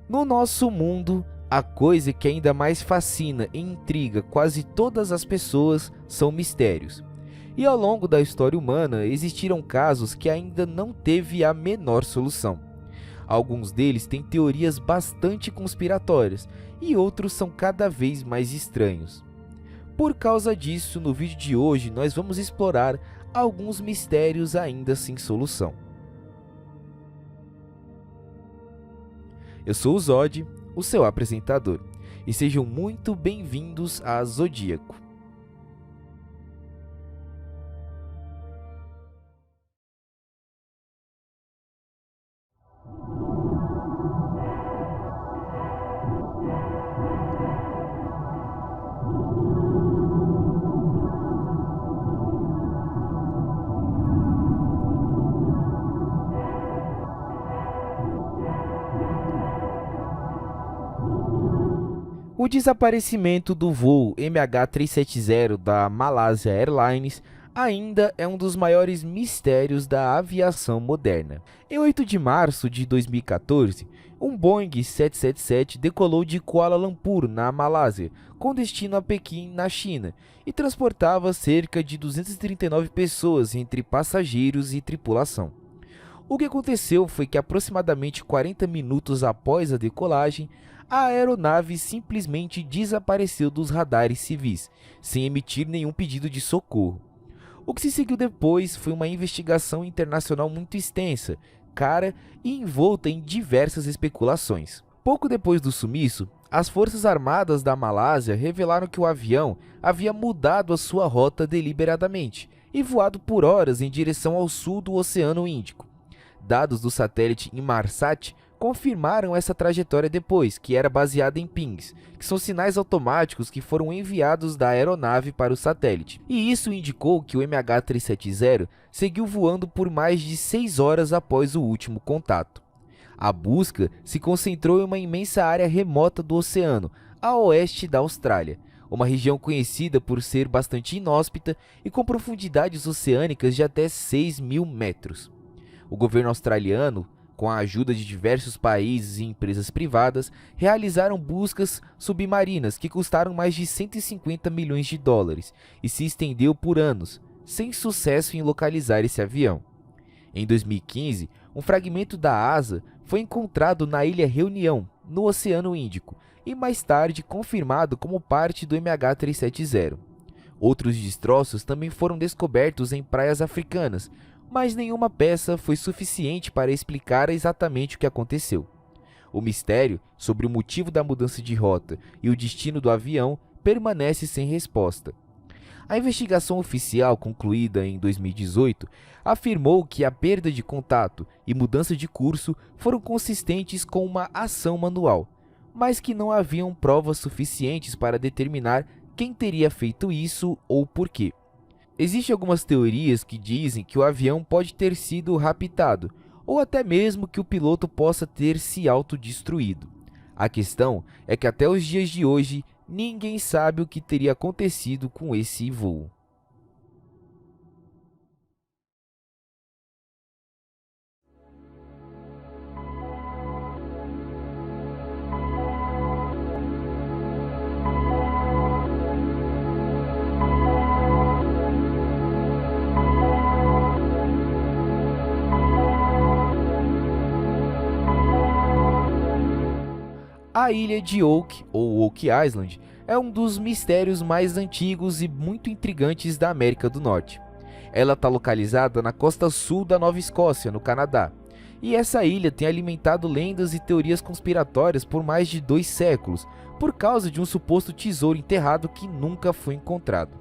No nosso mundo, a coisa que ainda mais fascina e intriga quase todas as pessoas são mistérios. E ao longo da história humana existiram casos que ainda não teve a menor solução. Alguns deles têm teorias bastante conspiratórias e outros são cada vez mais estranhos. Por causa disso, no vídeo de hoje nós vamos explorar alguns mistérios ainda sem solução. Eu sou o Zod, o seu apresentador, e sejam muito bem-vindos a Zodíaco. O desaparecimento do voo MH370 da Malaysia Airlines ainda é um dos maiores mistérios da aviação moderna. Em 8 de março de 2014, um Boeing 777 decolou de Kuala Lumpur, na Malásia, com destino a Pequim, na China, e transportava cerca de 239 pessoas entre passageiros e tripulação. O que aconteceu foi que aproximadamente 40 minutos após a decolagem, a aeronave simplesmente desapareceu dos radares civis, sem emitir nenhum pedido de socorro. O que se seguiu depois foi uma investigação internacional muito extensa, cara e envolta em diversas especulações. Pouco depois do sumiço, as Forças Armadas da Malásia revelaram que o avião havia mudado a sua rota deliberadamente e voado por horas em direção ao sul do Oceano Índico. Dados do satélite Inmarsat confirmaram essa trajetória depois, que era baseada em pings, que são sinais automáticos que foram enviados da aeronave para o satélite. E isso indicou que o MH370 seguiu voando por mais de 6 horas após o último contato. A busca se concentrou em uma imensa área remota do oceano, a oeste da Austrália, uma região conhecida por ser bastante inóspita e com profundidades oceânicas de até 6.000 metros. O governo australiano, com a ajuda de diversos países e empresas privadas, realizaram buscas submarinas que custaram mais de 150 milhões de dólares e se estendeu por anos, sem sucesso em localizar esse avião. Em 2015, um fragmento da asa foi encontrado na Ilha Reunião, no Oceano Índico, e mais tarde confirmado como parte do MH370. Outros destroços também foram descobertos em praias africanas, mas nenhuma peça foi suficiente para explicar exatamente o que aconteceu. O mistério sobre o motivo da mudança de rota e o destino do avião permanece sem resposta. A investigação oficial, concluída em 2018, afirmou que a perda de contato e mudança de curso foram consistentes com uma ação manual, mas que não haviam provas suficientes para determinar quem teria feito isso ou por quê. Existem algumas teorias que dizem que o avião pode ter sido raptado, ou até mesmo que o piloto possa ter se autodestruído. A questão é que até os dias de hoje, ninguém sabe o que teria acontecido com esse voo. A ilha de Oak, ou Oak Island, é um dos mistérios mais antigos e muito intrigantes da América do Norte. Ela está localizada na costa sul da Nova Escócia, no Canadá, e essa ilha tem alimentado lendas e teorias conspiratórias por mais de 2 séculos, por causa de um suposto tesouro enterrado que nunca foi encontrado.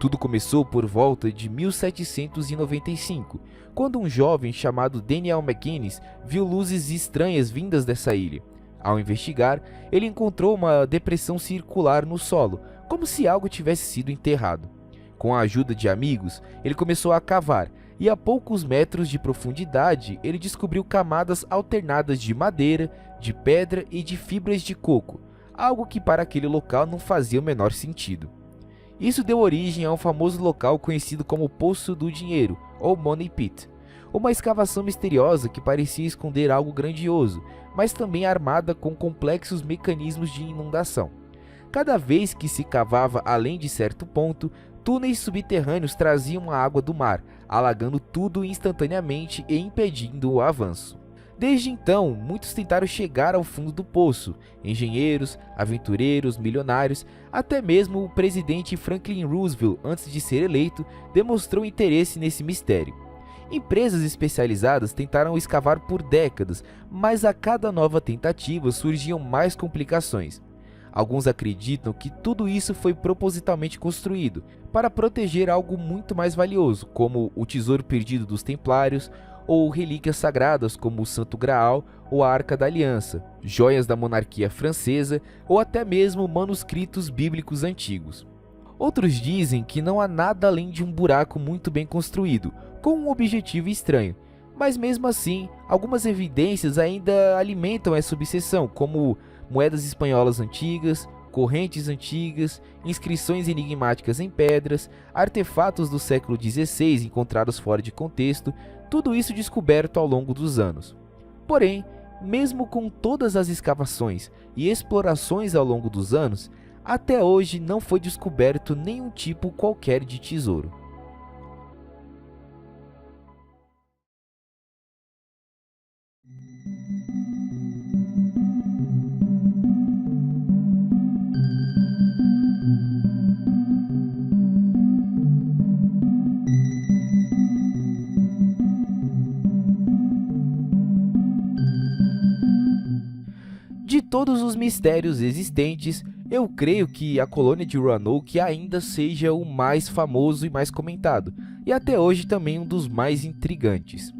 Tudo começou por volta de 1795, quando um jovem chamado Daniel McGuinness viu luzes estranhas vindas dessa ilha. Ao investigar, ele encontrou uma depressão circular no solo, como se algo tivesse sido enterrado. Com a ajuda de amigos, ele começou a cavar, e a poucos metros de profundidade, ele descobriu camadas alternadas de madeira, de pedra e de fibras de coco, algo que para aquele local não fazia o menor sentido. Isso deu origem a um famoso local conhecido como Poço do Dinheiro, ou Money Pit. Uma escavação misteriosa que parecia esconder algo grandioso, mas também armada com complexos mecanismos de inundação. Cada vez que se cavava além de certo ponto, túneis subterrâneos traziam a água do mar, alagando tudo instantaneamente e impedindo o avanço. Desde então, muitos tentaram chegar ao fundo do poço, engenheiros, aventureiros, milionários, até mesmo o presidente Franklin Roosevelt, antes de ser eleito, demonstrou interesse nesse mistério. Empresas especializadas tentaram escavar por décadas, mas a cada nova tentativa surgiam mais complicações. Alguns acreditam que tudo isso foi propositalmente construído para proteger algo muito mais valioso, como o tesouro perdido dos Templários, ou relíquias sagradas como o Santo Graal ou a Arca da Aliança, joias da monarquia francesa ou até mesmo manuscritos bíblicos antigos. Outros dizem que não há nada além de um buraco muito bem construído, com um objetivo estranho, mas mesmo assim, algumas evidências ainda alimentam essa obsessão, como moedas espanholas antigas, correntes antigas, inscrições enigmáticas em pedras, artefatos do século XVI encontrados fora de contexto, tudo isso descoberto ao longo dos anos. Porém, mesmo com todas as escavações e explorações ao longo dos anos, até hoje não foi descoberto nenhum tipo qualquer de tesouro. De todos os mistérios existentes, eu creio que a colônia de Roanoke ainda seja o mais famoso e mais comentado, e até hoje também um dos mais intrigantes.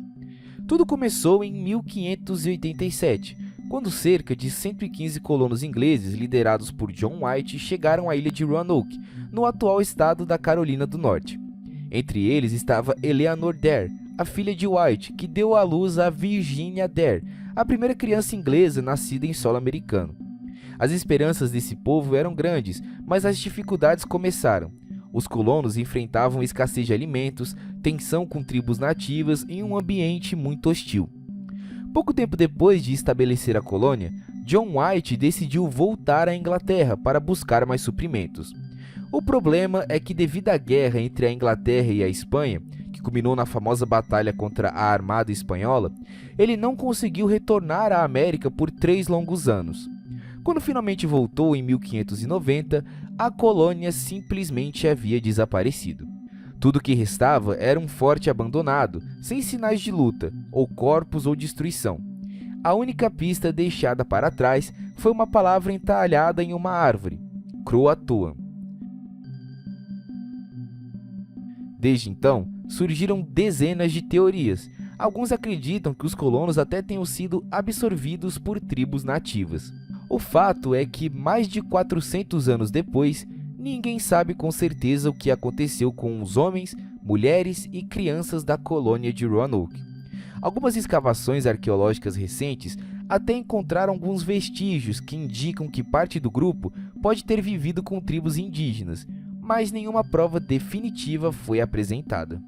Tudo começou em 1587, quando cerca de 115 colonos ingleses liderados por John White chegaram à ilha de Roanoke, no atual estado da Carolina do Norte. Entre eles estava Eleanor Dare, a filha de White, que deu à luz a Virginia Dare, a primeira criança inglesa nascida em solo americano. As esperanças desse povo eram grandes, mas as dificuldades começaram. Os colonos enfrentavam escassez de alimentos, tensão com tribos nativas e um ambiente muito hostil. Pouco tempo depois de estabelecer a colônia, John White decidiu voltar à Inglaterra para buscar mais suprimentos. O problema é que, devido à guerra entre a Inglaterra e a Espanha, que culminou na famosa batalha contra a Armada Espanhola, ele não conseguiu retornar à América por 3 longos anos. Quando finalmente voltou em 1590, a colônia simplesmente havia desaparecido. Tudo que restava era um forte abandonado, sem sinais de luta, ou corpos ou destruição. A única pista deixada para trás foi uma palavra entalhada em uma árvore: Croatoan. Desde então, surgiram dezenas de teorias. Alguns acreditam que os colonos até tenham sido absorvidos por tribos nativas. O fato é que, mais de 400 anos depois, ninguém sabe com certeza o que aconteceu com os homens, mulheres e crianças da colônia de Roanoke. Algumas escavações arqueológicas recentes até encontraram alguns vestígios que indicam que parte do grupo pode ter vivido com tribos indígenas, mas nenhuma prova definitiva foi apresentada.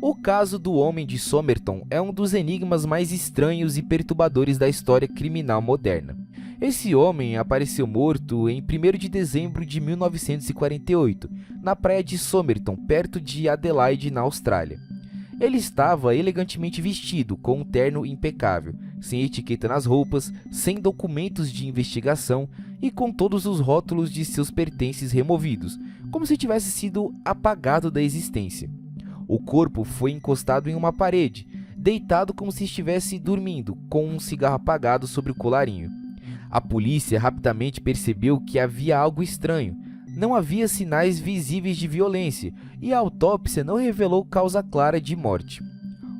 O caso do Homem de Somerton é um dos enigmas mais estranhos e perturbadores da história criminal moderna. Esse homem apareceu morto em 1º de dezembro de 1948, na praia de Somerton, perto de Adelaide, na Austrália. Ele estava elegantemente vestido, com um terno impecável, sem etiqueta nas roupas, sem documentos de investigação e com todos os rótulos de seus pertences removidos, como se tivesse sido apagado da existência. O corpo foi encostado em uma parede, deitado como se estivesse dormindo, com um cigarro apagado sobre o colarinho. A polícia rapidamente percebeu que havia algo estranho. Não havia sinais visíveis de violência e a autópsia não revelou causa clara de morte.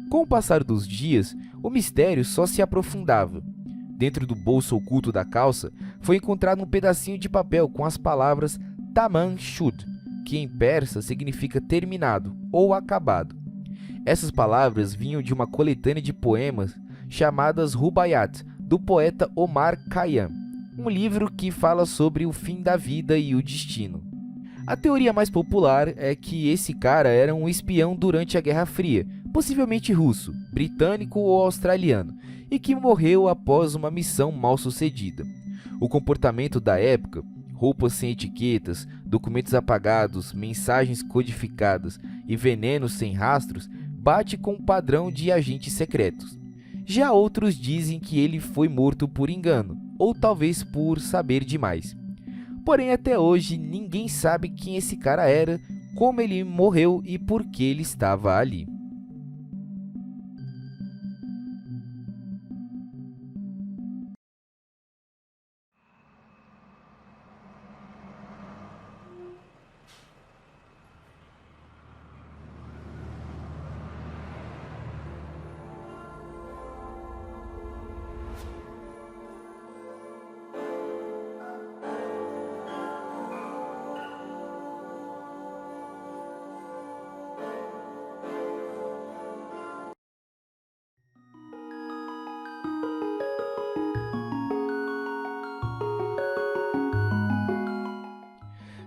Com o passar dos dias, o mistério só se aprofundava. Dentro do bolso oculto da calça, foi encontrado um pedacinho de papel com as palavras Tamam Shud, que em persa significa terminado ou acabado. Essas palavras vinham de uma coletânea de poemas chamadas Rubaiyat, do poeta Omar Khayyam, um livro que fala sobre o fim da vida e o destino. A teoria mais popular é que esse cara era um espião durante a Guerra Fria, possivelmente russo, britânico ou australiano, e que morreu após uma missão mal sucedida. O comportamento da época, roupas sem etiquetas, documentos apagados, mensagens codificadas e venenos sem rastros, bate com o padrão de agentes secretos. Já outros dizem que ele foi morto por engano, ou talvez por saber demais. Porém, até hoje, ninguém sabe quem esse cara era, como ele morreu e por que ele estava ali.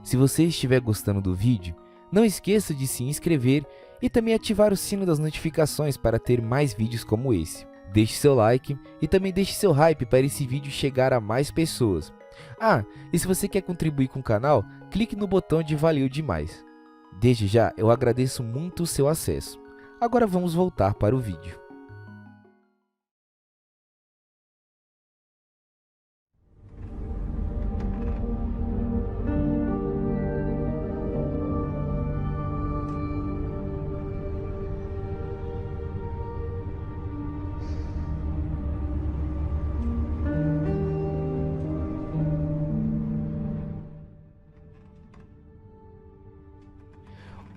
Se você estiver gostando do vídeo, não esqueça de se inscrever e também ativar o sino das notificações para ter mais vídeos como esse. Deixe seu like e também deixe seu hype para esse vídeo chegar a mais pessoas. E se você quer contribuir com o canal, clique no botão de valeu demais. Desde já, eu agradeço muito o seu acesso. Agora vamos voltar para o vídeo.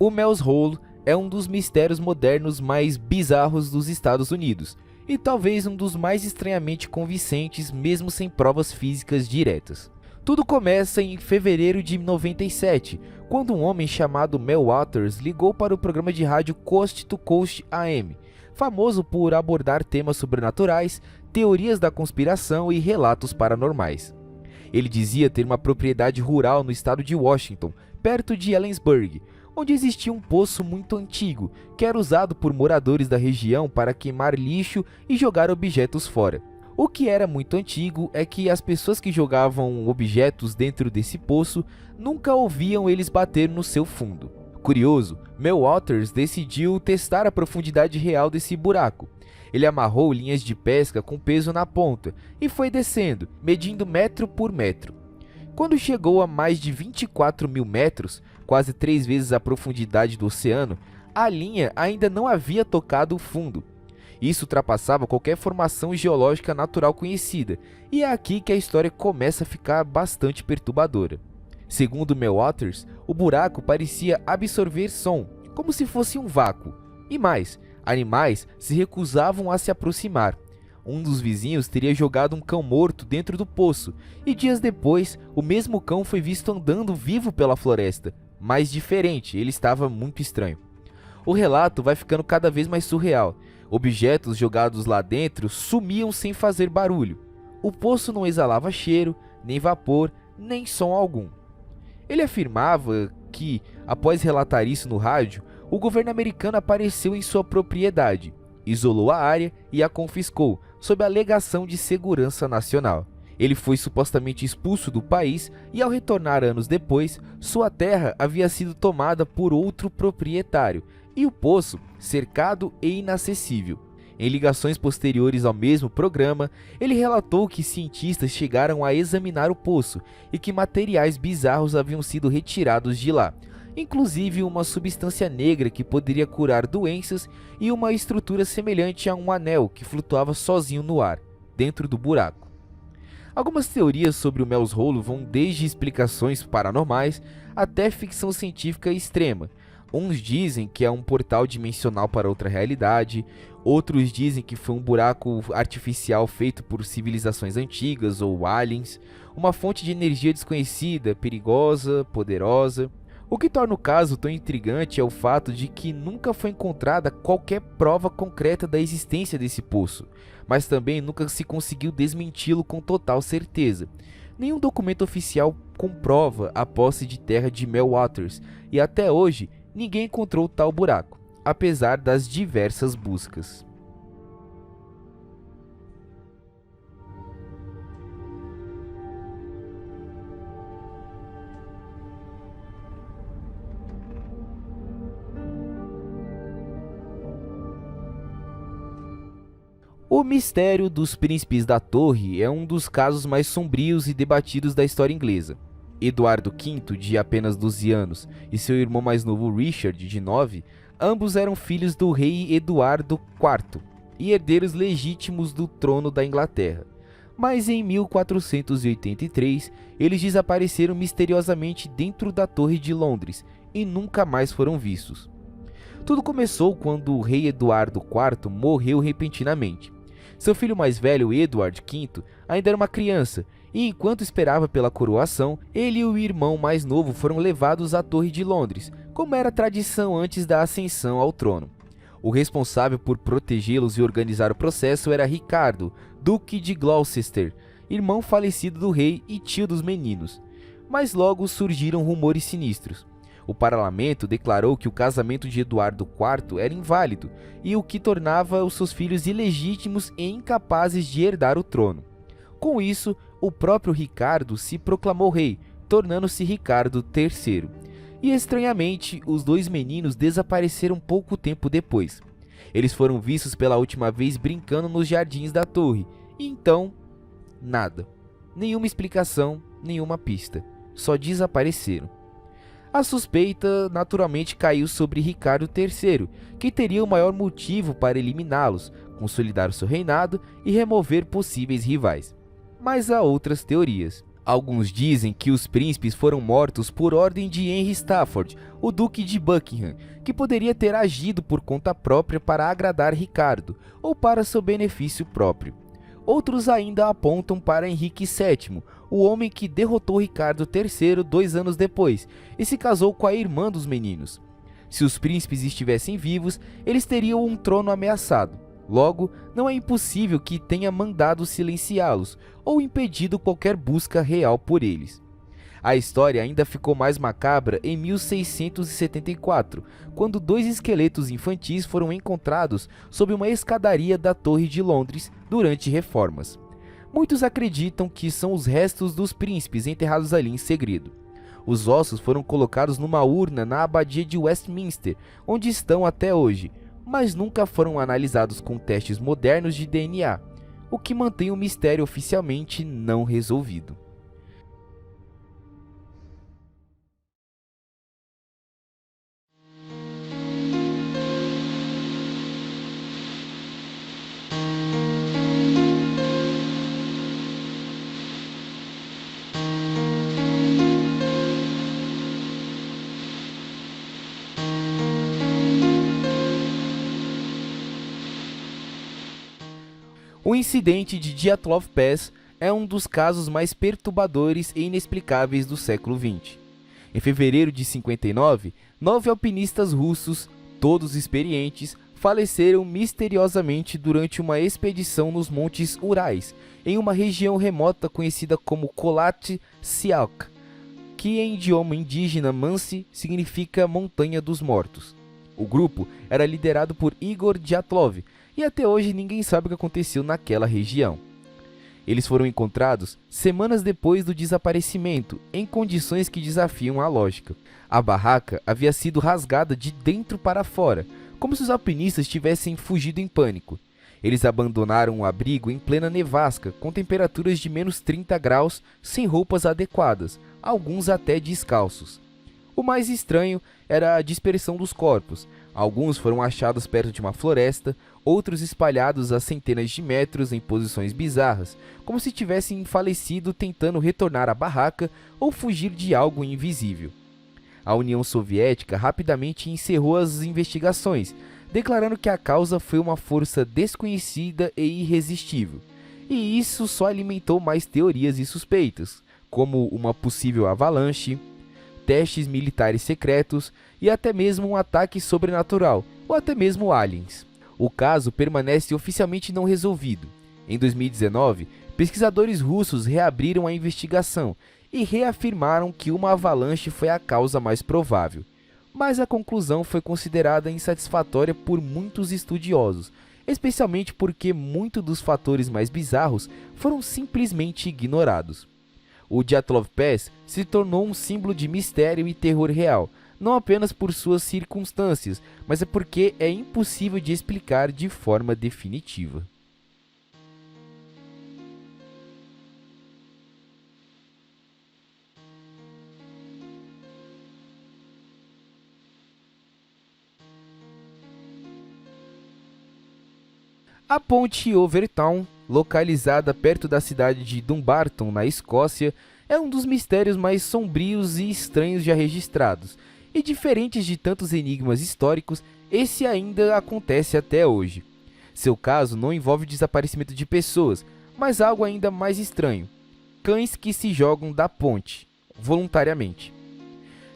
O Mel's Hole é um dos mistérios modernos mais bizarros dos Estados Unidos, e talvez um dos mais estranhamente convincentes mesmo sem provas físicas diretas. Tudo começa em fevereiro de 97, quando um homem chamado Mel Waters ligou para o programa de rádio Coast to Coast AM, famoso por abordar temas sobrenaturais, teorias da conspiração e relatos paranormais. Ele dizia ter uma propriedade rural no estado de Washington, perto de Ellensburg, onde existia um poço muito antigo, que era usado por moradores da região para queimar lixo e jogar objetos fora. O que era muito antigo é que as pessoas que jogavam objetos dentro desse poço nunca ouviam eles bater no seu fundo. Curioso, Mel Waters decidiu testar a profundidade real desse buraco. Ele amarrou linhas de pesca com peso na ponta e foi descendo, medindo metro por metro. Quando chegou a mais de 24 mil metros, quase 3 vezes a profundidade do oceano, a linha ainda não havia tocado o fundo. Isso ultrapassava qualquer formação geológica natural conhecida, e é aqui que a história começa a ficar bastante perturbadora. Segundo Mel Waters, o buraco parecia absorver som, como se fosse um vácuo. E mais, animais se recusavam a se aproximar. Um dos vizinhos teria jogado um cão morto dentro do poço, e dias depois, o mesmo cão foi visto andando vivo pela floresta, mas diferente, ele estava muito estranho. O relato vai ficando cada vez mais surreal. Objetos jogados lá dentro sumiam sem fazer barulho. O poço não exalava cheiro, nem vapor, nem som algum. Ele afirmava que, após relatar isso no rádio, o governo americano apareceu em sua propriedade, isolou a área e a confiscou, sob a alegação de segurança nacional. Ele foi supostamente expulso do país e, ao retornar anos depois, sua terra havia sido tomada por outro proprietário e o poço cercado e inacessível. Em ligações posteriores ao mesmo programa, ele relatou que cientistas chegaram a examinar o poço e que materiais bizarros haviam sido retirados de lá, inclusive uma substância negra que poderia curar doenças e uma estrutura semelhante a um anel que flutuava sozinho no ar, dentro do buraco. Algumas teorias sobre o Mel's Hole vão desde explicações paranormais até ficção científica extrema. Uns dizem que é um portal dimensional para outra realidade, outros dizem que foi um buraco artificial feito por civilizações antigas ou aliens, uma fonte de energia desconhecida, perigosa, poderosa. O que torna o caso tão intrigante é o fato de que nunca foi encontrada qualquer prova concreta da existência desse poço, mas também nunca se conseguiu desmenti-lo com total certeza. Nenhum documento oficial comprova a posse de terra de Mel Waters, e até hoje ninguém encontrou tal buraco, apesar das diversas buscas. O mistério dos príncipes da Torre é um dos casos mais sombrios e debatidos da história inglesa. Eduardo V, de apenas 12 anos, e seu irmão mais novo Richard, de 9, ambos eram filhos do rei Eduardo IV e herdeiros legítimos do trono da Inglaterra. Mas em 1483, eles desapareceram misteriosamente dentro da Torre de Londres e nunca mais foram vistos. Tudo começou quando o rei Eduardo IV morreu repentinamente. Seu filho mais velho, Edward V, ainda era uma criança, e enquanto esperava pela coroação, ele e o irmão mais novo foram levados à Torre de Londres, como era tradição antes da ascensão ao trono. O responsável por protegê-los e organizar o processo era Ricardo, Duque de Gloucester, irmão falecido do rei e tio dos meninos. Mas logo surgiram rumores sinistros. O parlamento declarou que o casamento de Eduardo IV era inválido, e o que tornava os seus filhos ilegítimos e incapazes de herdar o trono. Com isso, o próprio Ricardo se proclamou rei, tornando-se Ricardo III. E estranhamente, os dois meninos desapareceram pouco tempo depois. Eles foram vistos pela última vez brincando nos jardins da torre, e então, nada. Nenhuma explicação, nenhuma pista. Só desapareceram. A suspeita naturalmente caiu sobre Ricardo III, que teria o maior motivo para eliminá-los, consolidar o seu reinado e remover possíveis rivais. Mas há outras teorias. Alguns dizem que os príncipes foram mortos por ordem de Henry Stafford, o Duque de Buckingham, que poderia ter agido por conta própria para agradar Ricardo, ou para seu benefício próprio. Outros ainda apontam para Henrique VII, o homem que derrotou Ricardo III 2 anos depois e se casou com a irmã dos meninos. Se os príncipes estivessem vivos, eles teriam um trono ameaçado. Logo, não é impossível que tenha mandado silenciá-los ou impedido qualquer busca real por eles. A história ainda ficou mais macabra em 1674, quando 2 esqueletos infantis foram encontrados sob uma escadaria da Torre de Londres durante reformas. Muitos acreditam que são os restos dos príncipes enterrados ali em segredo. Os ossos foram colocados numa urna na abadia de Westminster, onde estão até hoje, mas nunca foram analisados com testes modernos de DNA, o que mantém o mistério oficialmente não resolvido. O incidente de Dyatlov Pass é um dos casos mais perturbadores e inexplicáveis do século XX. Em fevereiro de 59, 9 alpinistas russos, todos experientes, faleceram misteriosamente durante uma expedição nos Montes Urais, em uma região remota conhecida como Kholat Syakh, que em idioma indígena Mansi significa Montanha dos Mortos. O grupo era liderado por Igor Dyatlov, e até hoje ninguém sabe o que aconteceu naquela região. Eles foram encontrados semanas depois do desaparecimento, em condições que desafiam a lógica. A barraca havia sido rasgada de dentro para fora, como se os alpinistas tivessem fugido em pânico. Eles abandonaram o abrigo em plena nevasca, com temperaturas de menos 30 graus, sem roupas adequadas, alguns até descalços. O mais estranho era a dispersão dos corpos. Alguns foram achados perto de uma floresta, outros espalhados a centenas de metros em posições bizarras, como se tivessem falecido tentando retornar à barraca ou fugir de algo invisível. A União Soviética rapidamente encerrou as investigações, declarando que a causa foi uma força desconhecida e irresistível. E isso só alimentou mais teorias e suspeitas, como uma possível avalanche, testes militares secretos e até mesmo um ataque sobrenatural, ou até mesmo aliens. O caso permanece oficialmente não resolvido. Em 2019, pesquisadores russos reabriram a investigação e reafirmaram que uma avalanche foi a causa mais provável. Mas a conclusão foi considerada insatisfatória por muitos estudiosos, especialmente porque muitos dos fatores mais bizarros foram simplesmente ignorados. O Dyatlov Pass se tornou um símbolo de mistério e terror real, não apenas por suas circunstâncias, mas é porque é impossível de explicar de forma definitiva. A ponte Overtown, localizada perto da cidade de Dumbarton, na Escócia, é um dos mistérios mais sombrios e estranhos já registrados, e diferentes de tantos enigmas históricos, esse ainda acontece até hoje. Seu caso não envolve o desaparecimento de pessoas, mas algo ainda mais estranho: cães que se jogam da ponte, voluntariamente.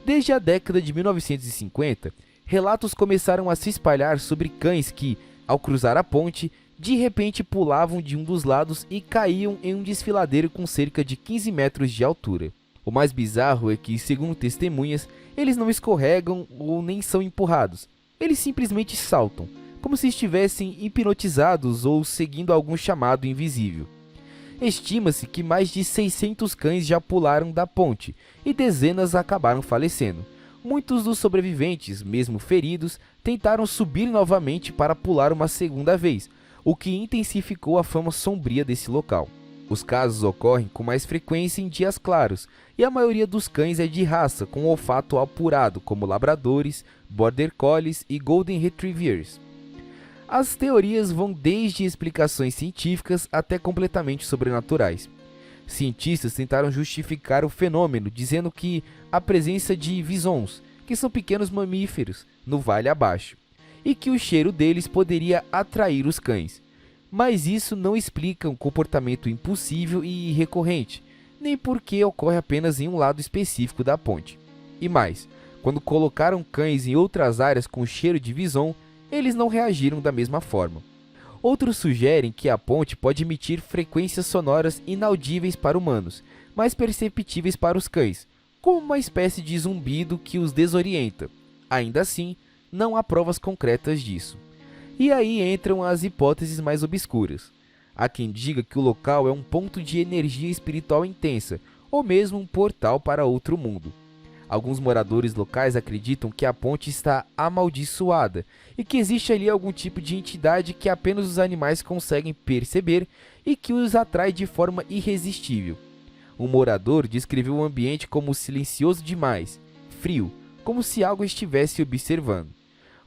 Desde a década de 1950, relatos começaram a se espalhar sobre cães que, ao cruzar a ponte, de repente pulavam de um dos lados e caíam em um desfiladeiro com cerca de 15 metros de altura. O mais bizarro é que, segundo testemunhas, eles não escorregam ou nem são empurrados. Eles simplesmente saltam, como se estivessem hipnotizados ou seguindo algum chamado invisível. Estima-se que mais de 600 cães já pularam da ponte e dezenas acabaram falecendo. Muitos dos sobreviventes, mesmo feridos, tentaram subir novamente para pular uma segunda vez, o que intensificou a fama sombria desse local. Os casos ocorrem com mais frequência em dias claros, e a maioria dos cães é de raça com olfato apurado, como labradores, border collies e golden retrievers. As teorias vão desde explicações científicas até completamente sobrenaturais. Cientistas tentaram justificar o fenômeno, dizendo que a presença de visons, que são pequenos mamíferos, no vale abaixo, e que o cheiro deles poderia atrair os cães. Mas isso não explica um comportamento impossível e recorrente, nem porque ocorre apenas em um lado específico da ponte. E mais, quando colocaram cães em outras áreas com cheiro de vison, eles não reagiram da mesma forma. Outros sugerem que a ponte pode emitir frequências sonoras inaudíveis para humanos, mas perceptíveis para os cães, como uma espécie de zumbido que os desorienta. Ainda assim, não há provas concretas disso. E aí entram as hipóteses mais obscuras. Há quem diga que o local é um ponto de energia espiritual intensa, ou mesmo um portal para outro mundo. Alguns moradores locais acreditam que a ponte está amaldiçoada e que existe ali algum tipo de entidade que apenas os animais conseguem perceber e que os atrai de forma irresistível. Um morador descreveu o ambiente como silencioso demais, frio, como se algo estivesse observando.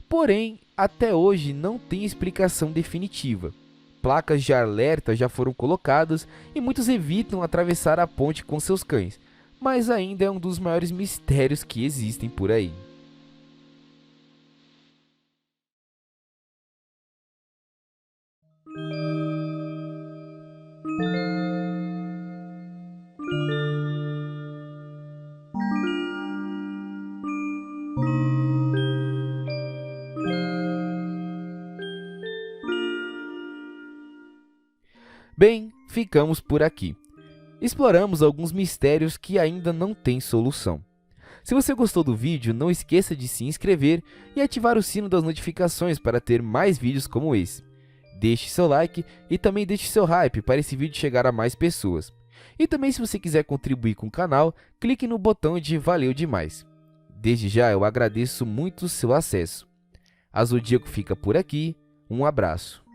Porém, até hoje não tem explicação definitiva. Placas de alerta já foram colocadas e muitos evitam atravessar a ponte com seus cães, mas ainda é um dos maiores mistérios que existem por aí. Bem, ficamos por aqui. Exploramos alguns mistérios que ainda não têm solução. Se você gostou do vídeo, não esqueça de se inscrever e ativar o sino das notificações para ter mais vídeos como esse. Deixe seu like e também deixe seu hype para esse vídeo chegar a mais pessoas. E também, se você quiser contribuir com o canal, clique no botão de valeu demais. Desde já eu agradeço muito o seu acesso. A Zodíaco fica por aqui, um abraço.